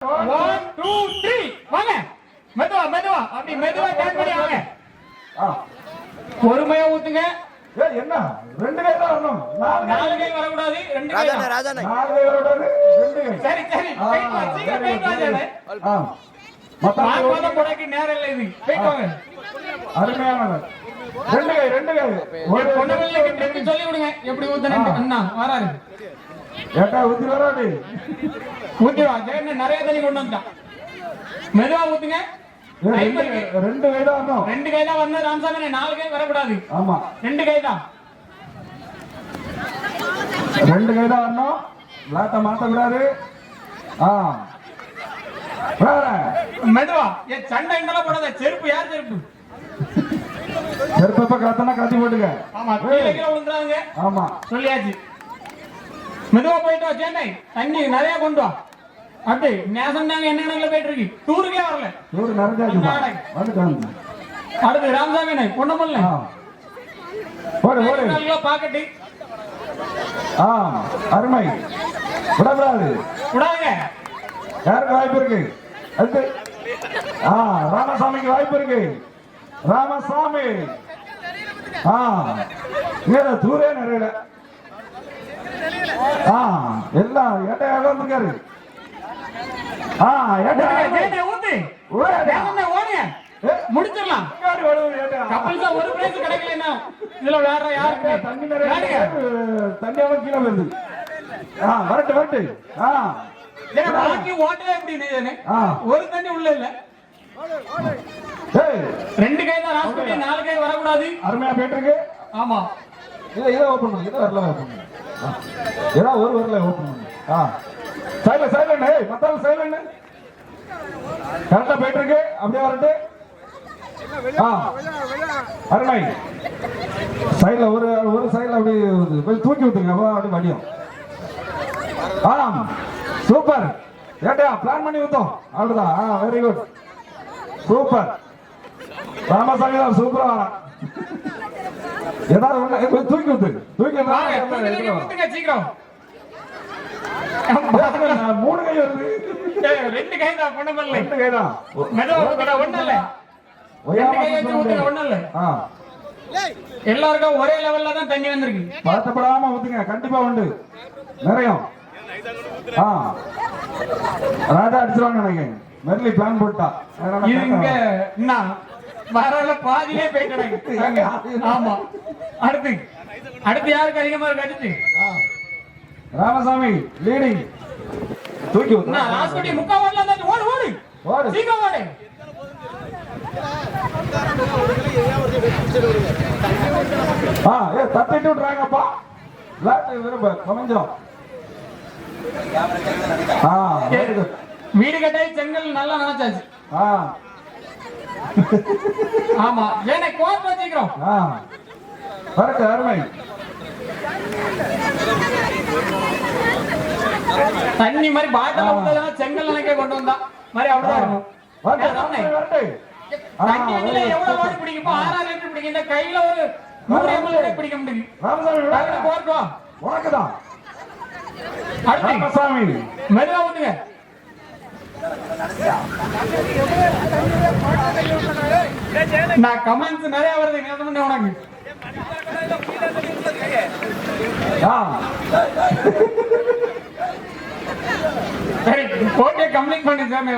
1 2 3 வாங்க மெதுவா மெதுவா அப்படி மெதுவா டேன் பண்ணி வாங்க பொறுமையா ஊத்துங்க ஏய் என்ன ரெண்டு கை தான் வரணும் நாலு கை வர கூடாது ரெண்டு கை ராஜாண்ணே நாலு கை வர கூடாது ரெண்டு கை சரி சரி போய் வா சீக்கிரம் போய் ராஜாண்ணே மத்த போடக்கு நேரம் இல்ல இது போய் வாங்க அருமையானது ரெண்டு கை ஒரு பொண்ணுங்களுக்கு ட்ரிக் சொல்லி விடுங்க எப்படி ஊத்தணும் அண்ணா வராரு ஏட்டா ஊத்தி வராடி ஊத்தி வா ஜெயண்ணே நிறைய தண்ணி கொண்டு வந்தான் மெதுவா ஊத்துங்க ரெண்டு கை தான் வரணும் ரெண்டு கை தான் வரணும் ராமசாமி நாலு கை வரக்கூடாது ஆமா ரெண்டு கை தான் வரணும் லாட்ட மாத்த கூடாது மெதுவா சண்டை இங்கெல்லாம் போடாத செருப்பு யார் செருப்பு செருப்ப கத்தனா கத்தி போட்டுங்க ஆமா கீழே கீழே விழுந்துறாங்க ஆமா சொல்லியாச்சு மெதுவா போயிட்டு வா சென்னை தண்ணி நிறைய கொண்டு வா அப்படி நேசம் தாங்க என்ன கணக்குல போயிட்டு இருக்கு டூருக்கே வரல டூர் நிறைய அடுத்து ராமசாமி பொண்ணமல்ல ஓடு ஓடு பாக்கட்டு அருமை விடக்கூடாது விடாங்க யாருக்கு வாய்ப்பு இருக்கு அடுத்து ராமசாமிக்கு வாய்ப்பு இருக்கு ராமசாமி தூரே நிறைய எல்லாம் ஏட்டையாக வந்திருக்காரு முடிச்சிடலாம் ஒரு பிரைஸ் கிடைக்கலன்னா இதுல வேற யாருக்கு தண்ணியாவ கீழே வருது வரட்டு வரட்டு பாக்கி ஓட்டவே எப்படி ஒரு தண்ணி உள்ள இல்ல ரெண்டு கை தான் ராஸ்கோட்டி நாலு கை வரக்கூடாது அருமையா போயிட்டு இருக்கு ஆமா இதை ஓபன் பண்ணு இதை வரல ஓபன் பண்ணு ஏதோ ஒரு வரல ஓபன் பண்ணு சைலண்ட் மத்தால சைலண்ட் கரெக்டா போயிட்டு இருக்கு அப்படியே வரட்டு அருமை சைடுல ஒரு சைடுல அப்படி கொஞ்சம் தூக்கி விட்டுங்க அப்படி வடியும் சூப்பர் ஏட்டா பிளான் பண்ணி விட்டோம் அவ்வளவுதான் வெரி குட் சூப்பர் ராமசாமி தான் சூப்பரா வரான் ஏதாவது தூக்கி விட்டு சீக்கிரம் மூணு கை வருது ரெண்டு கை தான் பொண்ணு ரெண்டு கை தான் ஒண்ணு இல்ல ஒண்ணு இல்ல எல்லாருக்கும் ஒரே லெவல்ல தான் தண்ணி வந்திருக்கு பதட்டப்படாம ஊத்துங்க கண்டிப்பா உண்டு நிறைய ராஜா அடிச்சிருவாங்க நினைக்கிறேன் மெர்லி பிளான் போட்டா இங்க என்ன வரல பாதியிலே போயிட்டாங்க ஆமா அடுத்து யாருக்கு அதிகமா இருக்கு அடுத்து ராமசாமி லீடிங் தூக்கி ஊத்து ராஸ்கோட்டி முக்கா ஓடல அந்த ஓடு சீக்கிரம் ஓடு தட்டிட்டு விட்டுறாங்கப்பா விரும்ப கொஞ்சம் வீடு கட்டாய் செங்கல் நல்லா நினைச்சாச்சு ஆமா ஏன்னா கோர்ட் வச்சுக்கிறோம் கரெக்ட் அருமை தண்ணி மாதிரி பாட்டில் விட்டதுன்னா செங்கல் நினைக்க கொண்டு வந்தா மாதிரி அவ்வளவுதான் இருக்கும் தண்ணி அடியில எவ்வளவு ஓடி பிடிக்கும் 6 லிட்டர் பிடிக்கும் இந்த கையில ஒரு 100 ml பிடிக்க முடியும் கோர்ட் வா உனக்குதான் ராமசாமி மெதுவா ஊத்துங்க நான் கமெண்ட்ஸ் நிறைய வருது என்ன பண்ண உனக்கு சரி போட்டே கம்ப்ளீட் பண்ணி சாமி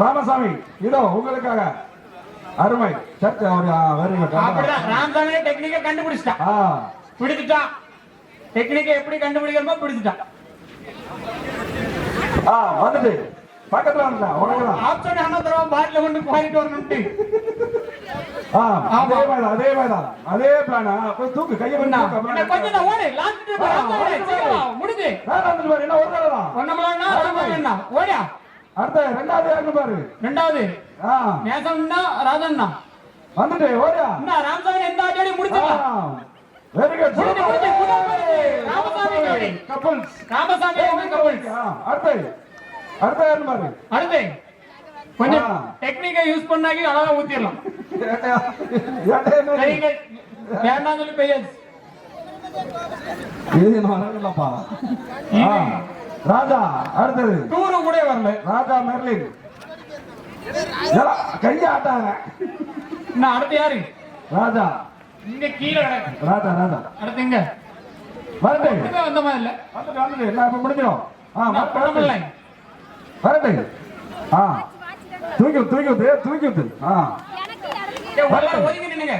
ராமசாமி இதோ உங்களுக்காக அருமை சர்ச்சை ராமசாமி டெக்னிக்கை பிடிச்சிட்டான் டெக்னிக்கை எப்படி கண்டுபிடிக்கிறோமோ பிடிச்சிட்டான் வந்துட்டு பக்கத்துல வந்துட்டான் ஆப்ஷன் என்ன தருவோம் பாட்டில கொண்டு போயிட்டு வரணும்ட்டு அதே மாதிரிதான் அதே பிளானா தூக்கு கையை கொஞ்சம் ஓடு லாஸ்ட் முடிஞ்சு என்ன ஒரு ஒண்ணு ஓடியா அடுத்த ரெண்டாவது யாருன்னு பாரு ரெண்டாவது நேசம்னா ராஜண்ணா வந்துட்டு ஓடியா என்ன ராமசாமி எந்த ஆட்டோட முடிச்சிடலாம் வெரி குட் ராமசாமி கப்பல்ஸ் அடுத்த யாருன்னு பாரு அடுத்து கொஞ்சம் டெக்னிக்கை யூஸ் பண்ணாக்கி அழகா ஊத்திடலாம் வேண்டாம் சொல்லி பெய்யாது இது நான் அழகலப்பா ராஜா அடுத்தது டூரு கூட வரல. ராஜா மெர்லின் கைய ஆட்டாங்க. இன்னும் அடுத்து யாரு? ராஜா இங்க கீழே கிடக்கு. ராஜா ராஜா அடுத்து இங்க வரட்டு வந்த மாதிரி இல்ல. வந்துட்டு என்ன இப்ப முடிஞ்சிடும். படமில்லை. வரட்டு தூக்கி தூக்கி ஒதுங்கி நின்னுங்க,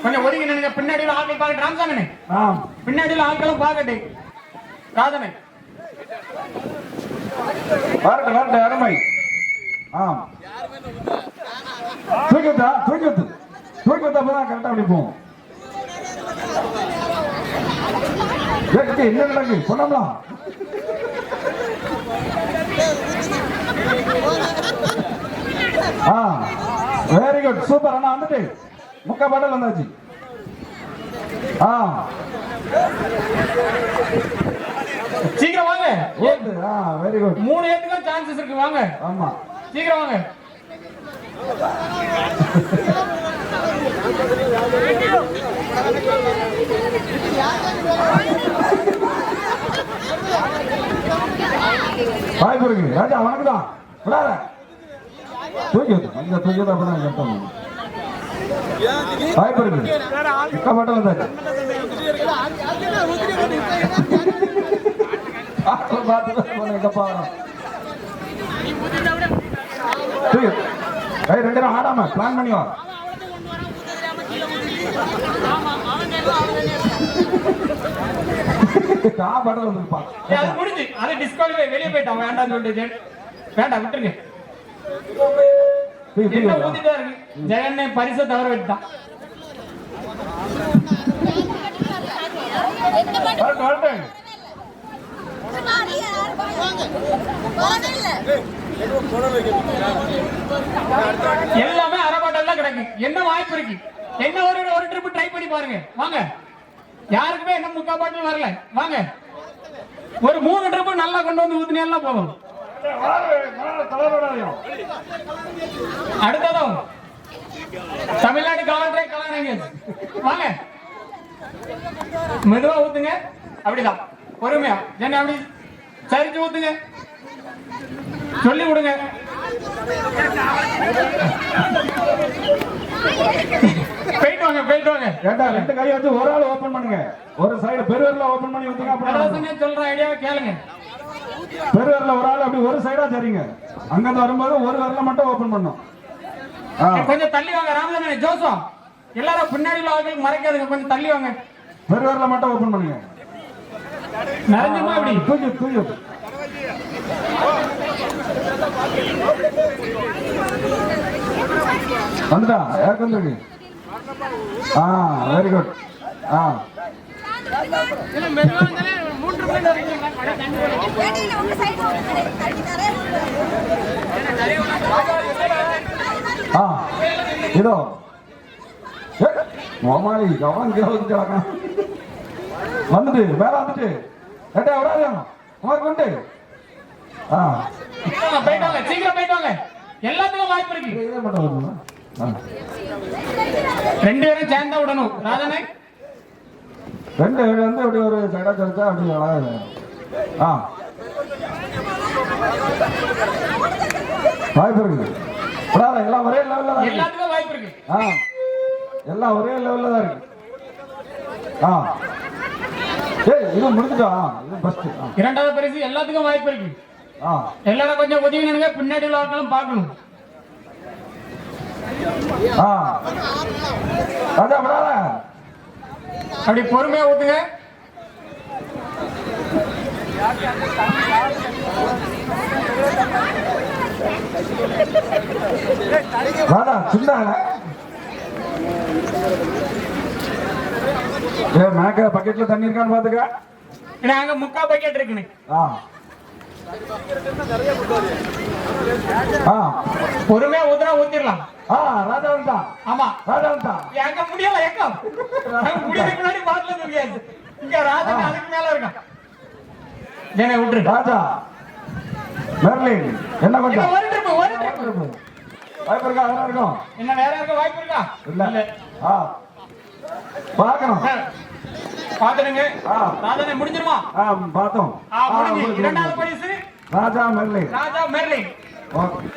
கொஞ்சம் ஒதுங்கி நின்னுங்க. பின்னாடியில ஆட்கள் பாக்கட்டு. ராமசாமி பின்னாடியில ஆட்களும் பாக்கட்டு. ராஜனை வரட்டு வரட்டு அருமை. தூக்கி அப்பதான் கரெக்டா அப்படி போகும். என்ன நடக்கு சொன்னோம்லாம். Very good super. அண்ணா வந்துட்டு முக்கா பாடல் வந்தாச்சு. சீக்கிரம் வாங்க. Very good. 3 ஏத்துக்கு சான்சஸ் இருக்கு. வாங்க. ஆமா சீக்கிரம் வாங்க. வாய்ப்பு இருக்கு. ராஜா வணக்கம். தூக்கி அப்பதான் கட்டணும். வாய்ப்பு இருக்கு. மட்டும் வந்தாச்சு. ரெண்டு நேரம் ஆடாம பிளான் பண்ணி வா. முடிஞ்சு அது டிஸ்குவாலிஃபை, வெளியே போயிட்டான். வேண்டாம் சொல்லிட்டு வேண்டாம் விட்டுருங்க. ஊத்திட்டா இருக்கு. ஜெகன்னே பரிசை தவற விட்டான். எல்லாமே அரைபாட்டல் கிடக்கு. என்ன வாய்ப்பு இருக்கு? என்ன ஒரு ட்ரிப் ட்ரை பண்ணி பாருங்க. வாங்க. யாருக்குமே என்ன முக்கா பாட்டில் வரல. வாங்க. ஒரு 3 ட்ரிப் நல்லா கொண்டு வந்து ஊத்தினா போதும். அடுத்ததும் தமிழ்நாடு காவல்துறை கலாநிதி. வாங்க. மெதுவா ஊத்துங்க. அப்படிதான் பொறுமையா என்ன அப்படி சரிச்சு ஊத்துங்க. சொல்லி கொடுங்க. போயிட்டு வாங்க. ஏண்டா 2 கை வச்சு ஒரு ஆள் ஓபன் பண்ணுங்க. ஒரு சைடு பெருவர்ல ஓபன் பண்ணி ஊத்துங்க. அப்புறம் சொல்ற ஐடியாவை கேளுங்க. பெருவர்ல ஒரு ஆள் அப்படி ஒரு சைடா சரிங்க. அங்கிருந்து வரும்போது ஒரு வரல மட்டும் ஓபன் பண்ணும். கொஞ்சம் தள்ளி வாங்க. ராமசாமி ஜோசோ எல்லாரும் பின்னாடி ஆட்களுக்கு மறைக்காதுங்க. கொஞ்சம் தள்ளி வாங்க. பெருவர்ல மட்டும் ஓபன் பண்ணுங்க. நிறைஞ்சுமா இப்படி தூக்கி வந்துடா. யாருக்கு வந்துருக்கு? Very good. இதோ மோமாளி கவனம் வந்துட்டு மேல வந்துட்டு உனக்கு போயிட்டாங்க. சீக்கிரம் போயிட்டாங்க. எல்லாத்துக்கும் வாய்ப்பு இருக்கு. 2 பேரும் சேர்ந்தா விடணும். ராஜனே 2 பேர் வந்து அப்படி ஒரு சைடா தெரிச்சா அப்படி வாய்ப்பு இருக்கு. எல்லாம் ஒரே லெவல்ல தான். எல்லாத்துக்கும் வாய்ப்பு இருக்கு. எல்லாம் ஒரே லெவல்ல தான் இருக்கு. இது முடிஞ்சுட்டா. இது ஃபர்ஸ்ட். 2வது பரிசு. எல்லாத்துக்கும் வாய்ப்பு இருக்கு. எல்லாரும் கொஞ்சம் உதவி நினைங்க. பின்னாடி உள்ள ஆட்களும் பார்க்கணும். அப்படி பொறுமையா ஊத்துங்க. பக்கெட்ல தண்ணி இருக்கான்னு பாத்துக்க. அங்க முக்கா பக்கெட் இருக்குன்னு. பொறுமையா ஊத்துனா ஊத்திடலாம். ராஜா. ஆமா ராஜா. எங்க முடியல. எங்க முடியறதுக்கு முன்னாடி பாட்டில தூக்கியாச்சு. இங்க ராஜா அதுக்கு மேல இருக்கான். ஜென விட்டுரு. ராஜா மெர்லின் என்ன கொஞ்சம் ஒரு ட்ரிப் வாய்ப்பு இருக்கா? வேற இருக்கும். என்ன வேற இருக்க வாய்ப்பு இருக்கா? இல்ல. பார்க்கணும். பாத்துடுங்க ஆ. ராஜாண்ணே முடிஞ்சிருமா பார்த்தோம் முடிஞ்சு இரண்டாவது பரிசு ராஜா மெர்லின் ராஜா மெர்லின் ஓகே